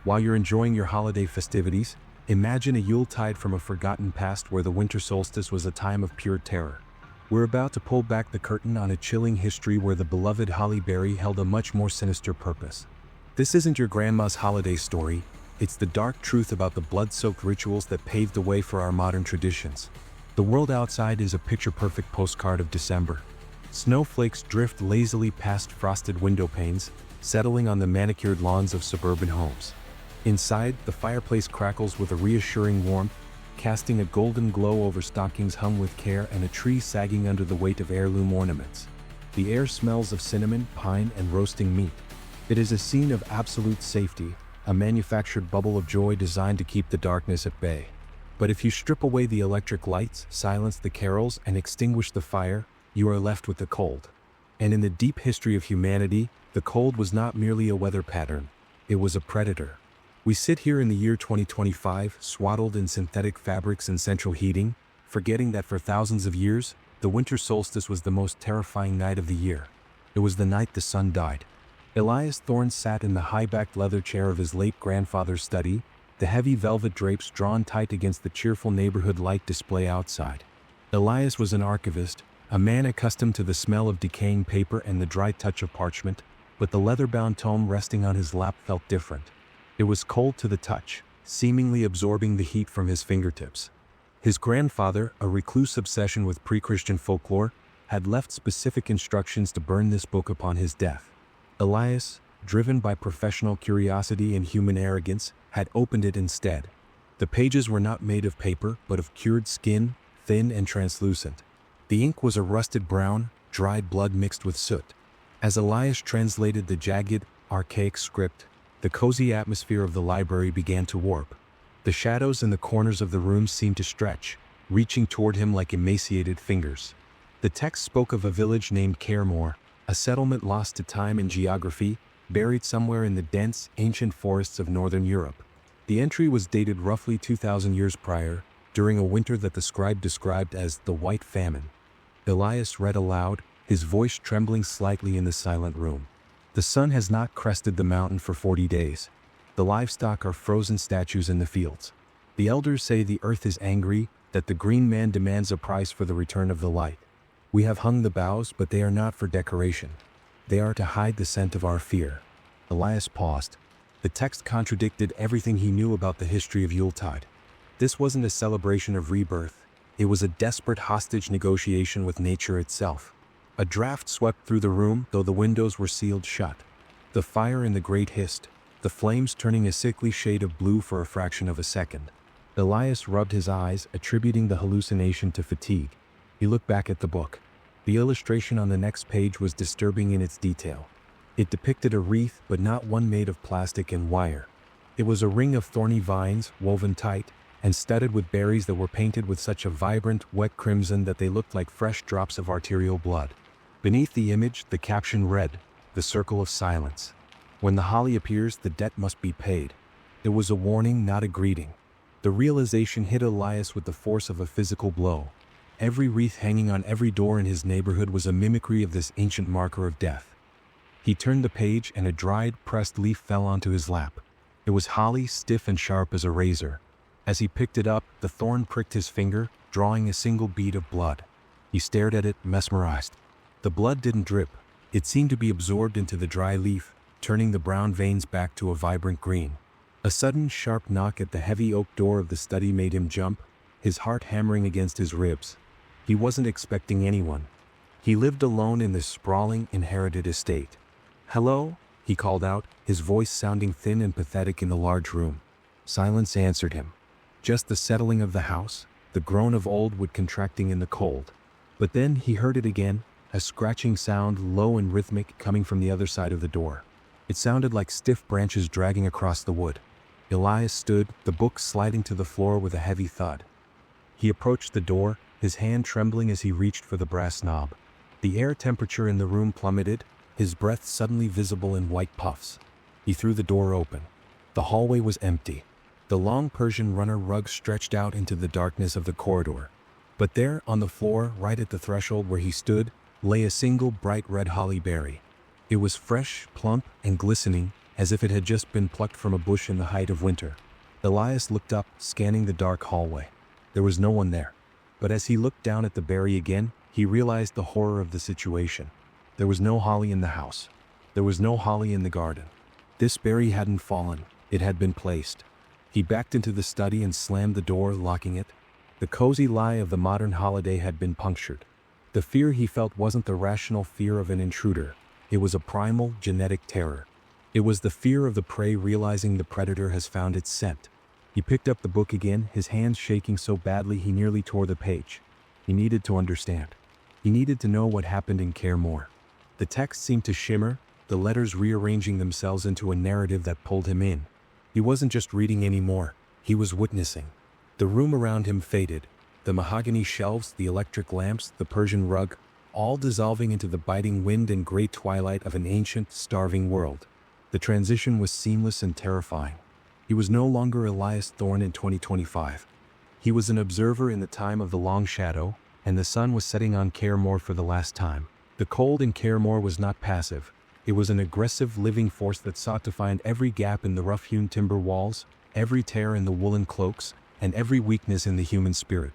While you're enjoying your holiday festivities, imagine a Yuletide from a forgotten past where the winter solstice was a time of pure terror. We're about to pull back the curtain on a chilling history where the beloved holly berry held a much more sinister purpose. This isn't your grandma's holiday story, it's the dark truth about the blood-soaked rituals that paved the way for our modern traditions. The world outside is a picture-perfect postcard of December. Snowflakes drift lazily past frosted window panes, settling on the manicured lawns of suburban homes. Inside, the fireplace crackles with a reassuring warmth, casting a golden glow over stockings hung with care and a tree sagging under the weight of heirloom ornaments. The air smells of cinnamon, pine, and roasting meat. It is a scene of absolute safety, a manufactured bubble of joy designed to keep the darkness at bay. But if you strip away the electric lights, silence the carols, and extinguish the fire, you are left with the cold. And in the deep history of humanity, the cold was not merely a weather pattern, it was a predator. We sit here in the year 2025, swaddled in synthetic fabrics and central heating, forgetting that for thousands of years, the winter solstice was the most terrifying night of the year. It was the night the sun died. Elias Thorne sat in the high-backed leather chair of his late grandfather's study, the heavy velvet drapes drawn tight against the cheerful neighborhood light display outside. Elias was an archivist, a man accustomed to the smell of decaying paper and the dry touch of parchment, but the leather-bound tome resting on his lap felt different. It was cold to the touch, seemingly absorbing the heat from his fingertips. His grandfather, a recluse obsession with pre-Christian folklore, had left specific instructions to burn this book upon his death. Elias, driven by professional curiosity and human arrogance, had opened it instead. The pages were not made of paper, but of cured skin, thin and translucent. The ink was a rusted brown, dried blood mixed with soot. As Elias translated the jagged, archaic script, the cozy atmosphere of the library began to warp. The shadows in the corners of the room seemed to stretch, reaching toward him like emaciated fingers. The text spoke of a village named Caer-Mor, a settlement lost to time and geography, buried somewhere in the dense, ancient forests of northern Europe. The entry was dated roughly 2,000 years prior, during a winter that the scribe described as the White Famine. Elias read aloud, his voice trembling slightly in the silent room. The sun has not crested the mountain for 40 days. The livestock are frozen statues in the fields. The elders say the earth is angry, that the green man demands a price for the return of the light. We have hung the boughs, but they are not for decoration. They are to hide the scent of our fear. Elias paused. The text contradicted everything he knew about the history of Yuletide. This wasn't a celebration of rebirth. It was a desperate hostage negotiation with nature itself. A draft swept through the room, though the windows were sealed shut. The fire in the grate hissed, the flames turning a sickly shade of blue for a fraction of a second. Elias rubbed his eyes, attributing the hallucination to fatigue. He looked back at the book. The illustration on the next page was disturbing in its detail. It depicted a wreath, but not one made of plastic and wire. It was a ring of thorny vines, woven tight, and studded with berries that were painted with such a vibrant, wet crimson that they looked like fresh drops of arterial blood. Beneath the image, the caption read, "The Circle of Silence. When the holly appears, the debt must be paid." It was a warning, not a greeting. The realization hit Elias with the force of a physical blow. Every wreath hanging on every door in his neighborhood was a mimicry of this ancient marker of death. He turned the page and a dried, pressed leaf fell onto his lap. It was holly, stiff and sharp as a razor. As he picked it up, the thorn pricked his finger, drawing a single bead of blood. He stared at it, mesmerized. The blood didn't drip. It seemed to be absorbed into the dry leaf, turning the brown veins back to a vibrant green. A sudden, sharp knock at the heavy oak door of the study made him jump, his heart hammering against his ribs. He wasn't expecting anyone. He lived alone in this sprawling, inherited estate. "Hello?" he called out, his voice sounding thin and pathetic in the large room. Silence answered him. Just the settling of the house, the groan of old wood contracting in the cold. But then he heard it again, a scratching sound, low and rhythmic, coming from the other side of the door. It sounded like stiff branches dragging across the wood. Elias stood, the book sliding to the floor with a heavy thud. He approached the door, his hand trembling as he reached for the brass knob. The air temperature in the room plummeted, his breath suddenly visible in white puffs. He threw the door open. The hallway was empty. The long Persian runner rug stretched out into the darkness of the corridor. But there, on the floor, right at the threshold where he stood, lay a single bright red holly berry. It was fresh, plump, and glistening, as if it had just been plucked from a bush in the height of winter. Elias looked up, scanning the dark hallway. There was no one there. But as he looked down at the berry again, he realized the horror of the situation. There was no holly in the house. There was no holly in the garden. This berry hadn't fallen, it had been placed. He backed into the study and slammed the door, locking it. The cozy lie of the modern holiday had been punctured. The fear he felt wasn't the rational fear of an intruder. It was a primal, genetic terror. It was the fear of the prey realizing the predator has found its scent. He picked up the book again, his hands shaking so badly he nearly tore the page. He needed to understand. He needed to know what happened in Caer-Mor. The text seemed to shimmer, the letters rearranging themselves into a narrative that pulled him in. He wasn't just reading anymore, he was witnessing. The room around him faded. The mahogany shelves, the electric lamps, the Persian rug, all dissolving into the biting wind and gray twilight of an ancient, starving world. The transition was seamless and terrifying. He was no longer Elias Thorne in 2025. He was an observer in the time of the long shadow, and the sun was setting on Caer-Mor for the last time. The cold in Caer-Mor was not passive. It was an aggressive living force that sought to find every gap in the rough-hewn timber walls, every tear in the woolen cloaks, and every weakness in the human spirit.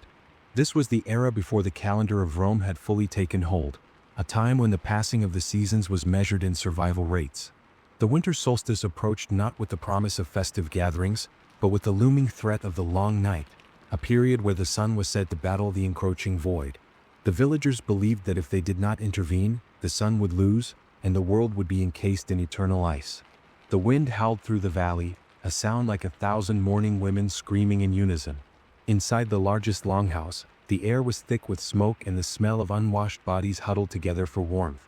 This was the era before the calendar of Rome had fully taken hold, a time when the passing of the seasons was measured in survival rates. The winter solstice approached not with the promise of festive gatherings, but with the looming threat of the long night, a period where the sun was said to battle the encroaching void. The villagers believed that if they did not intervene, the sun would lose, and the world would be encased in eternal ice. The wind howled through the valley, a sound like 1,000 mourning women screaming in unison. Inside the largest longhouse, the air was thick with smoke and the smell of unwashed bodies huddled together for warmth.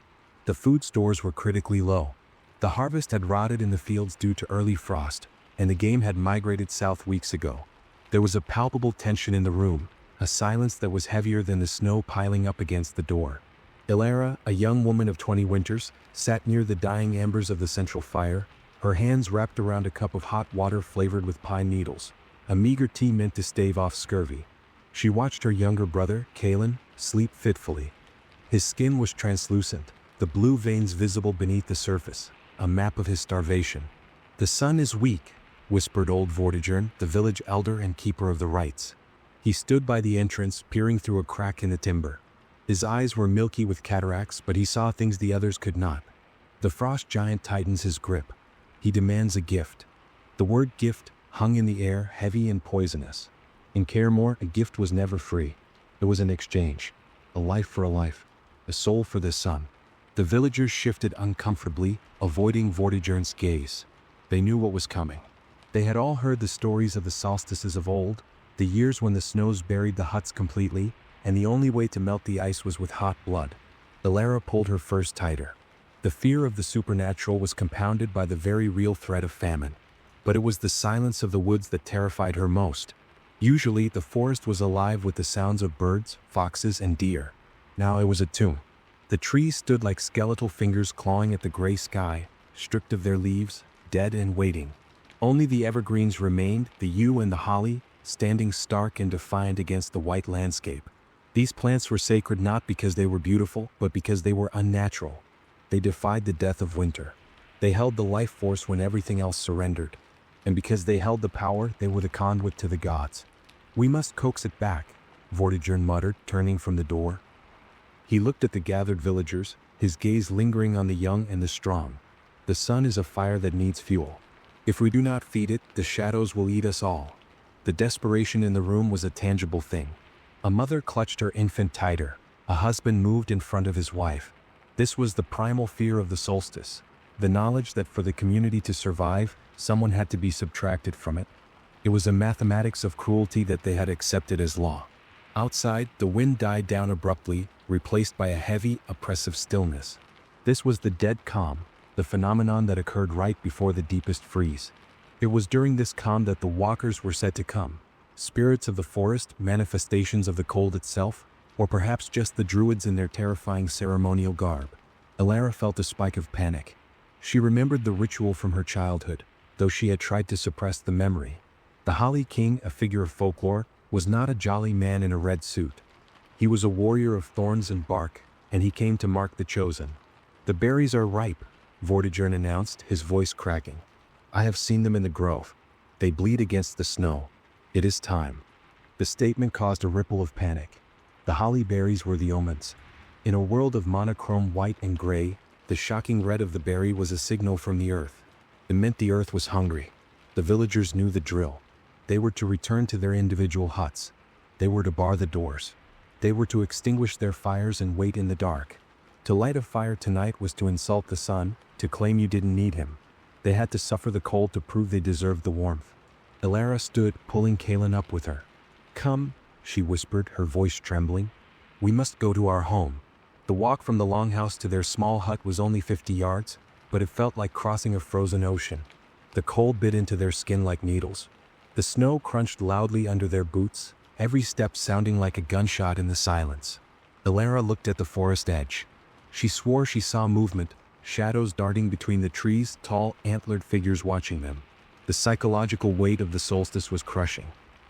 The food stores were critically low. The harvest had rotted in the fields due to early frost, and the game had migrated south weeks ago. There was a palpable tension in the room, a silence that was heavier than the snow piling up against the door. Ilara, a young woman of 20 winters, sat near the dying embers of the central fire, her hands wrapped around a cup of hot water flavored with pine needles, a meager tea meant to stave off scurvy. She watched her younger brother, Kalen, sleep fitfully. His skin was translucent, the blue veins visible beneath the surface, a map of his starvation. "The sun is weak," whispered old Vortigern, the village elder and keeper of the rites. He stood by the entrance, peering through a crack in the timber. His eyes were milky with cataracts, but he saw things the others could not. The frost giant tightens his grip. He demands a gift. The word gift hung in the air, heavy and poisonous. In Caer-Mor, a gift was never free. It was an exchange. A life for a life. A soul for the sun. The villagers shifted uncomfortably, avoiding Vortigern's gaze. They knew what was coming. They had all heard the stories of the solstices of old, the years when the snows buried the huts completely, and the only way to melt the ice was with hot blood. Ilara pulled her furs tighter. The fear of the supernatural was compounded by the very real threat of famine. But it was the silence of the woods that terrified her most. Usually, the forest was alive with the sounds of birds, foxes, and deer. Now it was a tomb. The trees stood like skeletal fingers clawing at the gray sky, stripped of their leaves, dead and waiting. Only the evergreens remained, the yew and the holly, standing stark and defiant against the white landscape. These plants were sacred not because they were beautiful, but because they were unnatural. They defied the death of winter. They held the life force when everything else surrendered. And because they held the power, they were the conduit to the gods. "We must coax it back," Vortigern muttered, turning from the door. He looked at the gathered villagers, his gaze lingering on the young and the strong. The sun is a fire that needs fuel. If we do not feed it, the shadows will eat us all. The desperation in the room was a tangible thing. A mother clutched her infant tighter. A husband moved in front of his wife. This was the primal fear of the solstice, the knowledge that for the community to survive, someone had to be subtracted from it. It was a mathematics of cruelty that they had accepted as law. Outside, the wind died down abruptly, replaced by a heavy, oppressive stillness. This was the dead calm, the phenomenon that occurred right before the deepest freeze. It was during this calm that the walkers were said to come. Spirits of the forest, manifestations of the cold itself, or perhaps just the druids in their terrifying ceremonial garb. Ilara felt a spike of panic. She remembered the ritual from her childhood, though she had tried to suppress the memory. The Holly King, a figure of folklore, was not a jolly man in a red suit. He was a warrior of thorns and bark, and he came to mark the chosen. "The berries are ripe," Vortigern announced, his voice cracking. "I have seen them in the grove. They bleed against the snow. It is time." The statement caused a ripple of panic. The holly berries were the omens. In a world of monochrome white and gray, the shocking red of the berry was a signal from the earth. It meant the earth was hungry. The villagers knew the drill. They were to return to their individual huts. They were to bar the doors. They were to extinguish their fires and wait in the dark. To light a fire tonight was to insult the sun, to claim you didn't need him. They had to suffer the cold to prove they deserved the warmth. Elara stood, pulling Kaelin up with her. "Come," she whispered, her voice trembling. "We must go to our home." The walk from the longhouse to their small hut was only 50 yards, but it felt like crossing a frozen ocean. The cold bit into their skin like needles. The snow crunched loudly under their boots, every step sounding like a gunshot in the silence. Elara looked at the forest edge. She swore she saw movement, shadows darting between the trees, tall, antlered figures watching them. The psychological weight of the solstice was crushing.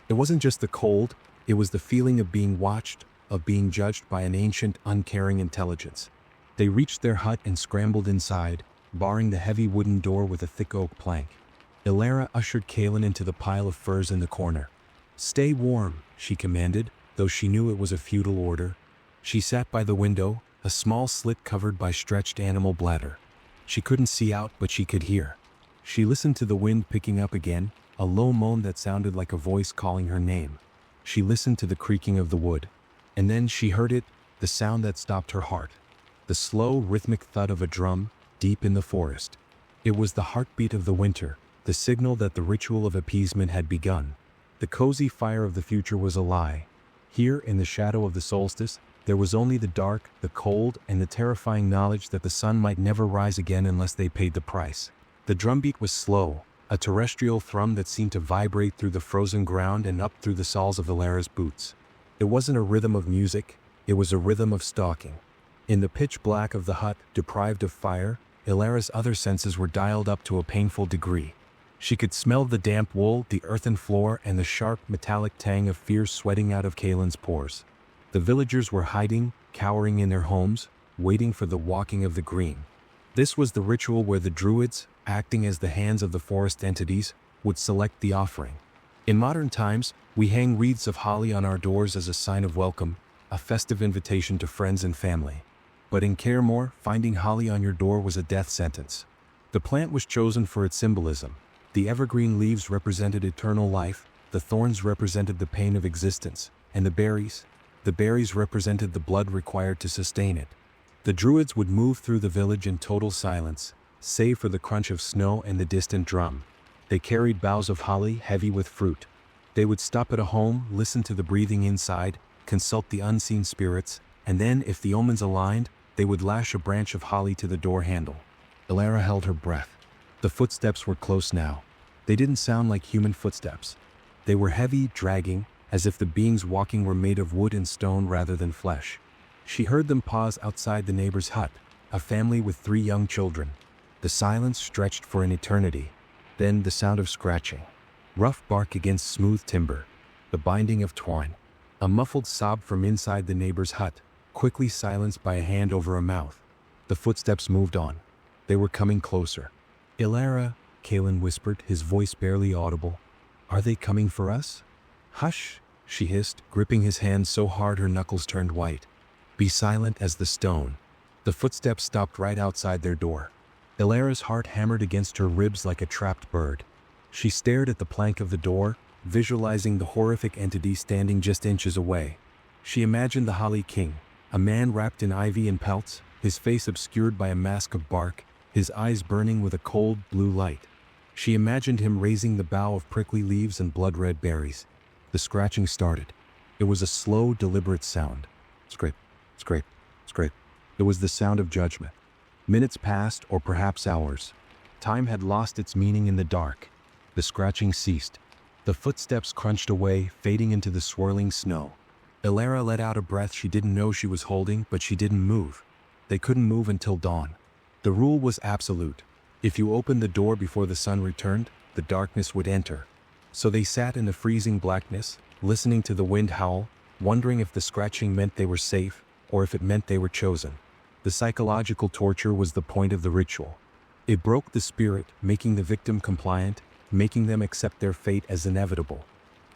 It wasn't just the cold, it was the feeling of being watched, of being judged by an ancient, uncaring intelligence. They reached their hut and scrambled inside, barring the heavy wooden door with a thick oak plank. Elara ushered Kaelin into the pile of furs in the corner. "Stay warm," she commanded, though she knew it was a futile order. She sat by the window, a small slit covered by stretched animal bladder. She couldn't see out, but she could hear. She listened to the wind picking up again, a low moan that sounded like a voice calling her name. She listened to the creaking of the wood. And then she heard it, the sound that stopped her heart. The slow, rhythmic thud of a drum, deep in the forest. It was the heartbeat of the winter, the signal that the ritual of appeasement had begun. The cozy fire of the future was a lie. Here, in the shadow of the solstice, there was only the dark, the cold, and the terrifying knowledge that the sun might never rise again unless they paid the price. The drumbeat was slow, a terrestrial thrum that seemed to vibrate through the frozen ground and up through the soles of Elara's boots. It wasn't a rhythm of music, it was a rhythm of stalking. In the pitch black of the hut, deprived of fire, Elara's other senses were dialed up to a painful degree. She could smell the damp wool, the earthen floor, and the sharp, metallic tang of fear sweating out of Kaelin's pores. The villagers were hiding, cowering in their homes, waiting for the walking of the green. This was the ritual where the druids, acting as the hands of the forest entities, would select the offering. In modern times, we hang wreaths of holly on our doors as a sign of welcome, a festive invitation to friends and family. But in Caer-Mor, finding holly on your door was a death sentence. The plant was chosen for its symbolism. The evergreen leaves represented eternal life, the thorns represented the pain of existence, and the berries represented the blood required to sustain it. The druids would move through the village in total silence, save for the crunch of snow and the distant drum. They carried boughs of holly heavy with fruit. They would stop at a home, listen to the breathing inside, consult the unseen spirits, and then, if the omens aligned, they would lash a branch of holly to the door handle. Elara held her breath. The footsteps were close now. They didn't sound like human footsteps. They were heavy, dragging, as if the beings walking were made of wood and stone rather than flesh. She heard them pause outside the neighbor's hut, a family with 3 young children. The silence stretched for an eternity. Then the sound of scratching. Rough bark against smooth timber. The binding of twine. A muffled sob from inside the neighbor's hut, quickly silenced by a hand over a mouth. The footsteps moved on. They were coming closer. "Elara," Kaelin whispered, his voice barely audible. "Are they coming for us?" "Hush," she hissed, gripping his hand so hard her knuckles turned white. "Be silent as the stone." The footsteps stopped right outside their door. Elara's heart hammered against her ribs like a trapped bird. She stared at the plank of the door, visualizing the horrific entity standing just inches away. She imagined the Holly King, a man wrapped in ivy and pelts, his face obscured by a mask of bark, his eyes burning with a cold, blue light. She imagined him raising the bough of prickly leaves and blood-red berries. The scratching started. It was a slow, deliberate sound. Scrape, scrape, scrape. It was the sound of judgment. Minutes passed, or perhaps hours. Time had lost its meaning in the dark. The scratching ceased. The footsteps crunched away, fading into the swirling snow. Elara let out a breath she didn't know she was holding, but she didn't move. They couldn't move until dawn. The rule was absolute. If you opened the door before the sun returned, the darkness would enter. So they sat in the freezing blackness, listening to the wind howl, wondering if the scratching meant they were safe, or if it meant they were chosen. The psychological torture was the point of the ritual. It broke the spirit, making the victim compliant, making them accept their fate as inevitable.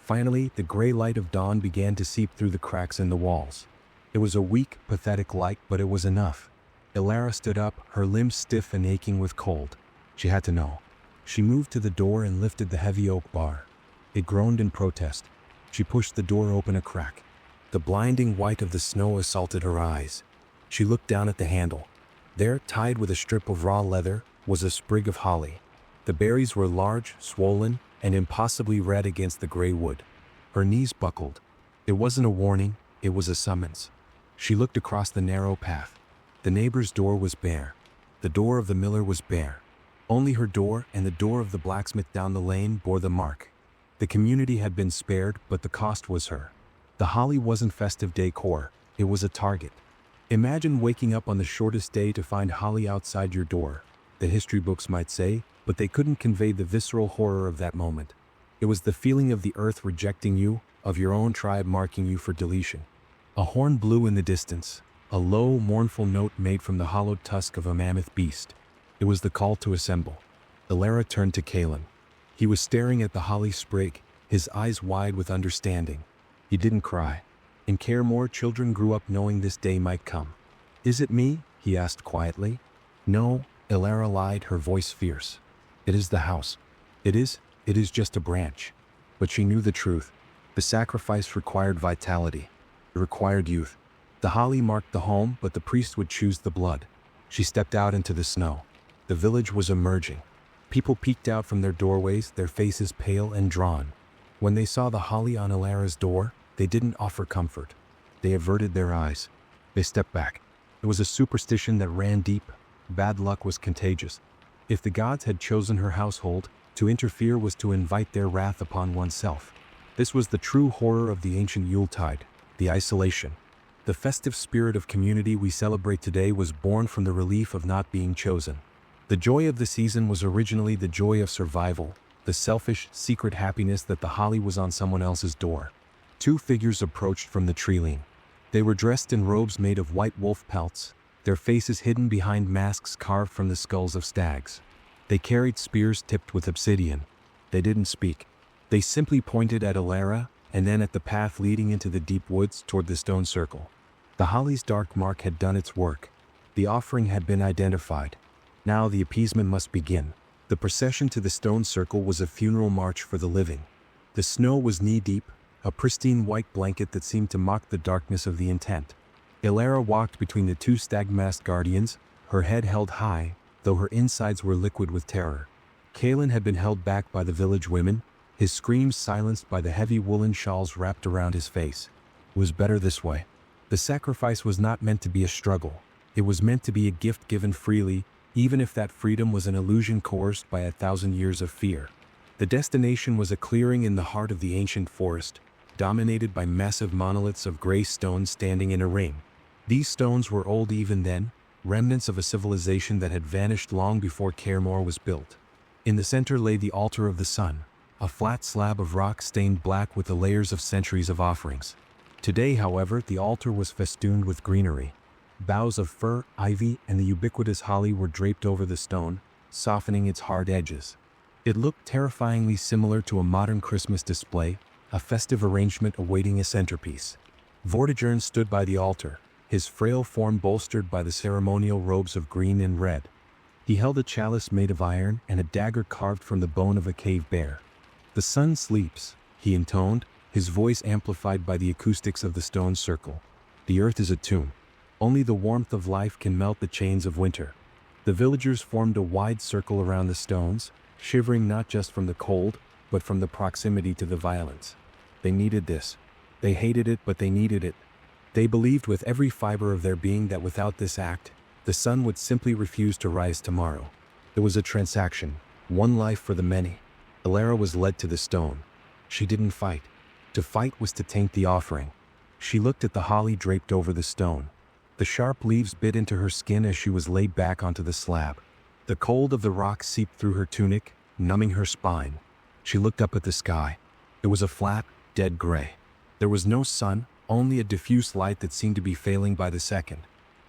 Finally, the gray light of dawn began to seep through the cracks in the walls. It was a weak, pathetic light, but it was enough. Elias stood up, her limbs stiff and aching with cold. She had to know. She moved to the door and lifted the heavy oak bar. It groaned in protest. She pushed the door open a crack. The blinding white of the snow assaulted her eyes. She looked down at the handle. There, tied with a strip of raw leather, was a sprig of holly. The berries were large, swollen, and impossibly red against the gray wood. Her knees buckled. It wasn't a warning, it was a summons. She looked across the narrow path. The neighbor's door was bare. The door of the miller was bare. Only her door and the door of the blacksmith down the lane bore the mark. The community had been spared, but the cost was her. The holly wasn't festive decor, it was a target. Imagine waking up on the shortest day to find holly outside your door, the history books might say, but they couldn't convey the visceral horror of that moment. It was the feeling of the earth rejecting you, of your own tribe marking you for deletion. A horn blew in the distance, a low, mournful note made from the hollowed tusk of a mammoth beast. It was the call to assemble. Elias turned to Caelan. He was staring at the holly sprig, his eyes wide with understanding. He didn't cry. In Caer-Mor, children grew up knowing this day might come. "Is it me?" he asked quietly. "No," Elias lied, her voice fierce. "It is the house. It is just a branch." But she knew the truth. The sacrifice required vitality. It required youth. The holly marked the home, but the priest would choose the blood. She stepped out into the snow. The village was emerging. People peeked out from their doorways, their faces pale and drawn. When they saw the holly on Elias's door, they didn't offer comfort. They averted their eyes. They stepped back. It was a superstition that ran deep. Bad luck was contagious. If the gods had chosen her household, to interfere was to invite their wrath upon oneself. This was the true horror of the ancient Yuletide, the isolation. The festive spirit of community we celebrate today was born from the relief of not being chosen. The joy of the season was originally the joy of survival, the selfish, secret happiness that the holly was on someone else's door. Two figures approached from the tree-line. They were dressed in robes made of white wolf pelts, their faces hidden behind masks carved from the skulls of stags. They carried spears tipped with obsidian. They didn't speak. They simply pointed at Elias and then at the path leading into the deep woods toward the stone circle. The holly's dark mark had done its work. The offering had been identified. Now the appeasement must begin. The procession to the stone circle was a funeral march for the living. The snow was knee-deep, a pristine white blanket that seemed to mock the darkness of the intent. Elias walked between the two stag-masked guardians, her head held high, though her insides were liquid with terror. Caelan had been held back by the village women, his screams silenced by the heavy woolen shawls wrapped around his face. It was better this way. The sacrifice was not meant to be a struggle. It was meant to be a gift given freely, even if that freedom was an illusion coerced by 1,000 years of fear. The destination was a clearing in the heart of the ancient forest, dominated by massive monoliths of gray stone standing in a ring. These stones were old even then, remnants of a civilization that had vanished long before Caer-Mor was built. In the center lay the altar of the sun, a flat slab of rock stained black with the layers of centuries of offerings. Today, however, the altar was festooned with greenery. Boughs of fir, ivy, and the ubiquitous holly were draped over the stone, softening its hard edges. It looked terrifyingly similar to a modern Christmas display, a festive arrangement awaiting a centerpiece. Vortigern stood by the altar, his frail form bolstered by the ceremonial robes of green and red. He held a chalice made of iron and a dagger carved from the bone of a cave bear. "The sun sleeps," he intoned, his voice amplified by the acoustics of the stone circle. "The earth is a tomb. Only the warmth of life can melt the chains of winter." The villagers formed a wide circle around the stones, shivering not just from the cold, but from the proximity to the violence. They needed this. They hated it, but they needed it. They believed with every fiber of their being that without this act, the sun would simply refuse to rise tomorrow. It was a transaction, one life for the many. Elias was led to the stone. She didn't fight. To fight was to taint the offering. She looked at the holly draped over the stone. The sharp leaves bit into her skin as she was laid back onto the slab. The cold of the rock seeped through her tunic, numbing her spine. She looked up at the sky. It was a flat, dead gray. There was no sun, only a diffuse light that seemed to be failing by the second.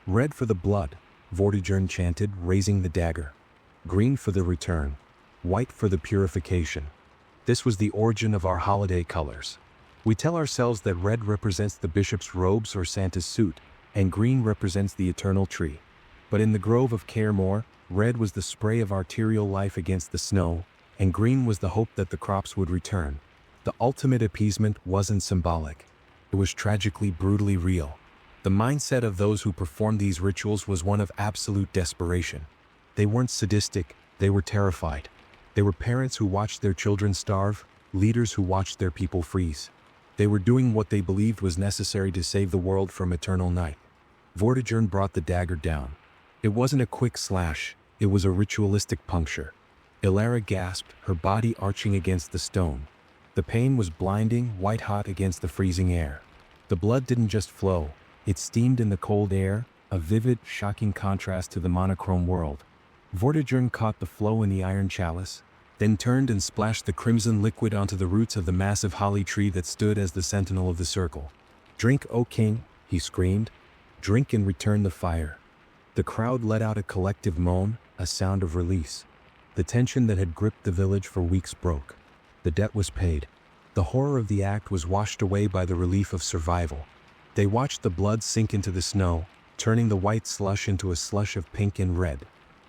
"Red for the blood," Vortigern chanted, raising the dagger. green for the return, white for the purification. This was the origin of our holiday colors. We tell ourselves that red represents the bishop's robes or Santa's suit, and green represents the eternal tree. But in the grove of Caer-Mor, red was the spray of arterial life against the snow, and green was the hope that the crops would return. The ultimate appeasement wasn't symbolic. It was tragically, brutally real. The mindset of those who performed these rituals was one of absolute desperation. They weren't sadistic, they were terrified. They were parents who watched their children starve, leaders who watched their people freeze. They were doing what they believed was necessary to save the world from eternal night. Vortigern brought the dagger down. It wasn't a quick slash, it was a ritualistic puncture. Ilara gasped, her body arching against the stone. The pain was blinding, white-hot against the freezing air. The blood didn't just flow, it steamed in the cold air, a vivid, shocking contrast to the monochrome world. Vortigern caught the flow in the iron chalice, then turned and splashed the crimson liquid onto the roots of the massive holly tree that stood as the sentinel of the circle. "Drink, O king," he screamed. "Drink and return the fire." The crowd let out a collective moan, a sound of release. The tension that had gripped the village for weeks broke. The debt was paid. The horror of the act was washed away by the relief of survival. They watched the blood sink into the snow, turning the white slush into a slush of pink and red.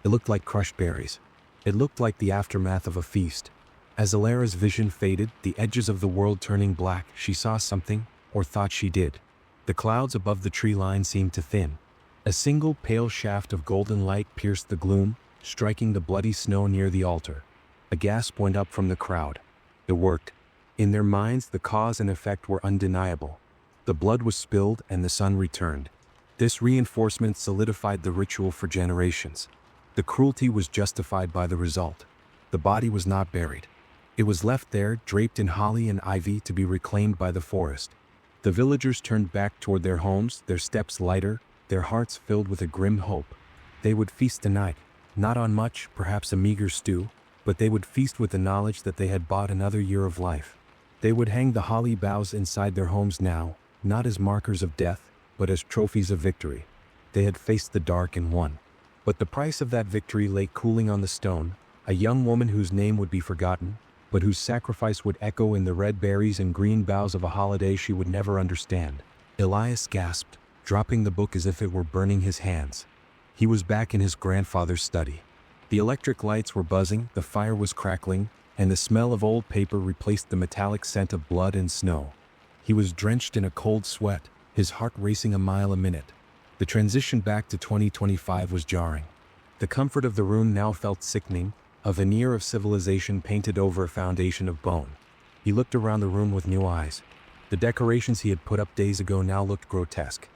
It looked like crushed berries. It looked like the aftermath of a feast. As Ilara's vision faded, the edges of the world turning black, she saw something, or thought she did. The clouds above the tree line seemed to thin. A single pale shaft of golden light pierced the gloom, striking the bloody snow near the altar. A gasp went up from the crowd. It worked. In their minds, the cause and effect were undeniable. The blood was spilled and the sun returned. This reinforcement solidified the ritual for generations. The cruelty was justified by the result. The body was not buried. It was left there, draped in holly and ivy, to be reclaimed by the forest. The villagers turned back toward their homes, their steps lighter, their hearts filled with a grim hope. They would feast tonight, not on much, perhaps a meager stew, but they would feast with the knowledge that they had bought another year of life. They would hang the holly boughs inside their homes now, not as markers of death, but as trophies of victory. They had faced the dark and won. But the price of that victory lay cooling on the stone, a young woman whose name would be forgotten, but whose sacrifice would echo in the red berries and green boughs of a holiday she would never understand. Elias gasped, dropping the book as if it were burning his hands. He was back in his grandfather's study. The electric lights were buzzing, the fire was crackling, and the smell of old paper replaced the metallic scent of blood and snow. He was drenched in a cold sweat, his heart racing a mile a minute. The transition back to 2025 was jarring. The comfort of the room now felt sickening, a veneer of civilization painted over a foundation of bone. He looked around the room with new eyes. The decorations he had put up days ago now looked grotesque.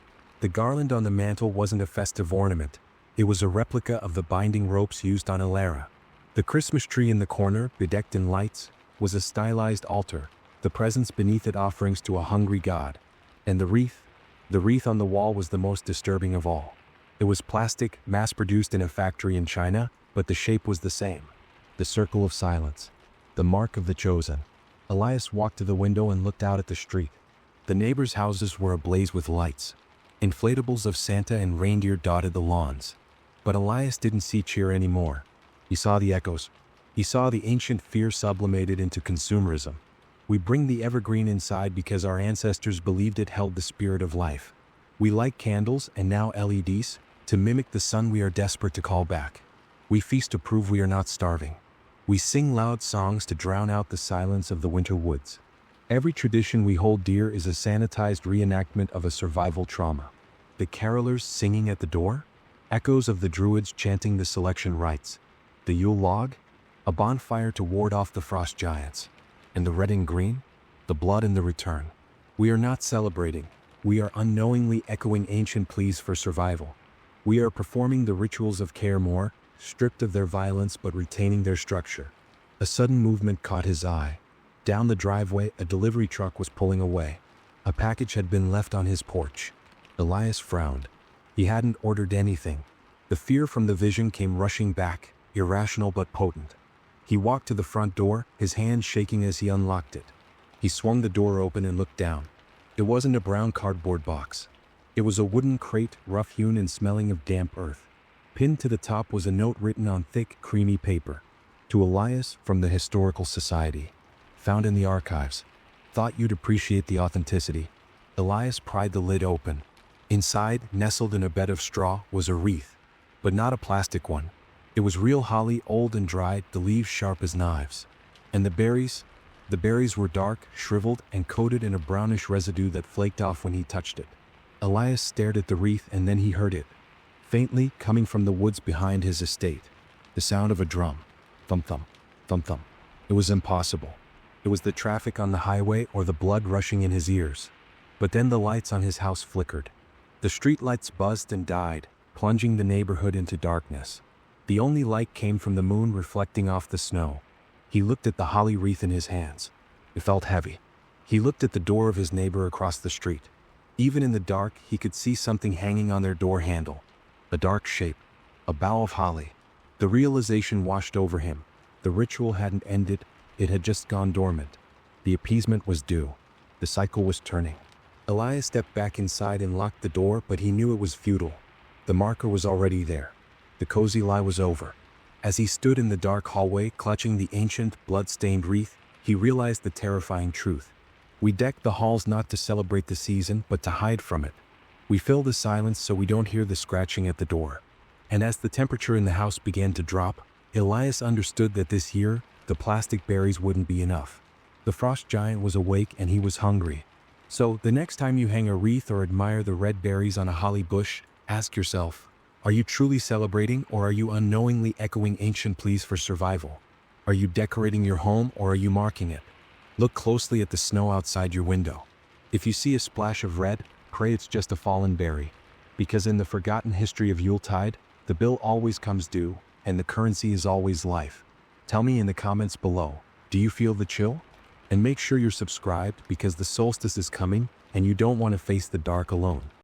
The garland on the mantel wasn't a festive ornament. It was a replica of the binding ropes used on Ilara. The Christmas tree in the corner, bedecked in lights, was a stylized altar, the presents beneath it offerings to a hungry god. And the wreath on the wall was the most disturbing of all. It was plastic, mass-produced in a factory in China, but the shape was the same. The circle of silence. The mark of the chosen. Elias walked to the window and looked out at the street. The neighbors' houses were ablaze with lights. Inflatables of Santa and reindeer dotted the lawns. But Elias didn't see cheer anymore. He saw the echoes. He saw the ancient fear sublimated into consumerism. We bring the evergreen inside because our ancestors believed it held the spirit of life. We light candles, and now LEDs, to mimic the sun we are desperate to call back. We feast to prove we are not starving. We sing loud songs to drown out the silence of the winter woods. Every tradition we hold dear is a sanitized reenactment of a survival trauma. The carolers singing at the door? Echoes of the druids chanting the selection rites. The Yule log? A bonfire to ward off the frost giants. And the red and green? The blood and the return. We are not celebrating. We are unknowingly echoing ancient pleas for survival. We are performing the rituals of Caer-Mor, stripped of their violence but retaining their structure. A sudden movement caught his eye. Down the driveway, a delivery truck was pulling away. A package had been left on his porch. Elias frowned. He hadn't ordered anything. The fear from the vision came rushing back, irrational but potent. He walked to the front door, his hand shaking as he unlocked it. He swung the door open and looked down. It wasn't a brown cardboard box. It was a wooden crate, rough-hewn and smelling of damp earth. Pinned to the top was a note written on thick, creamy paper. To Elias from the Historical Society. Found in the archives. Thought you'd appreciate the authenticity. Elias pried the lid open. Inside, nestled in a bed of straw, was a wreath. But not a plastic one. It was real holly, old and dried, the leaves sharp as knives. And the berries? The berries were dark, shriveled, and coated in a brownish residue that flaked off when he touched it. Elias stared at the wreath and then he heard it. Faintly, coming from the woods behind his estate. The sound of a drum. Thump-thump, thump-thump. It was impossible. It was the traffic on the highway or the blood rushing in his ears. But then the lights on his house flickered. The street lights buzzed and died, plunging the neighborhood into darkness. The only light came from the moon reflecting off the snow. He looked at the holly wreath in his hands. It felt heavy. He looked at the door of his neighbor across the street. Even in the dark, he could see something hanging on their door handle. A dark shape. A bough of holly. The realization washed over him. The ritual hadn't ended, it had just gone dormant. The appeasement was due. The cycle was turning. Elias stepped back inside and locked the door, but he knew it was futile. The marker was already there. The cozy lie was over. As he stood in the dark hallway, clutching the ancient, blood-stained wreath, he realized the terrifying truth. We deck the halls not to celebrate the season, but to hide from it. We fill the silence so we don't hear the scratching at the door. And as the temperature in the house began to drop, Elias understood that this year, the plastic berries wouldn't be enough. The frost giant was awake and he was hungry. So, the next time you hang a wreath or admire the red berries on a holly bush, ask yourself, are you truly celebrating or are you unknowingly echoing ancient pleas for survival? Are you decorating your home or are you marking it? Look closely at the snow outside your window. If you see a splash of red, pray it's just a fallen berry. Because in the forgotten history of Yuletide, the bill always comes due, and the currency is always life. Tell me in the comments below, do you feel the chill? And make sure you're subscribed because the solstice is coming, and you don't want to face the dark alone.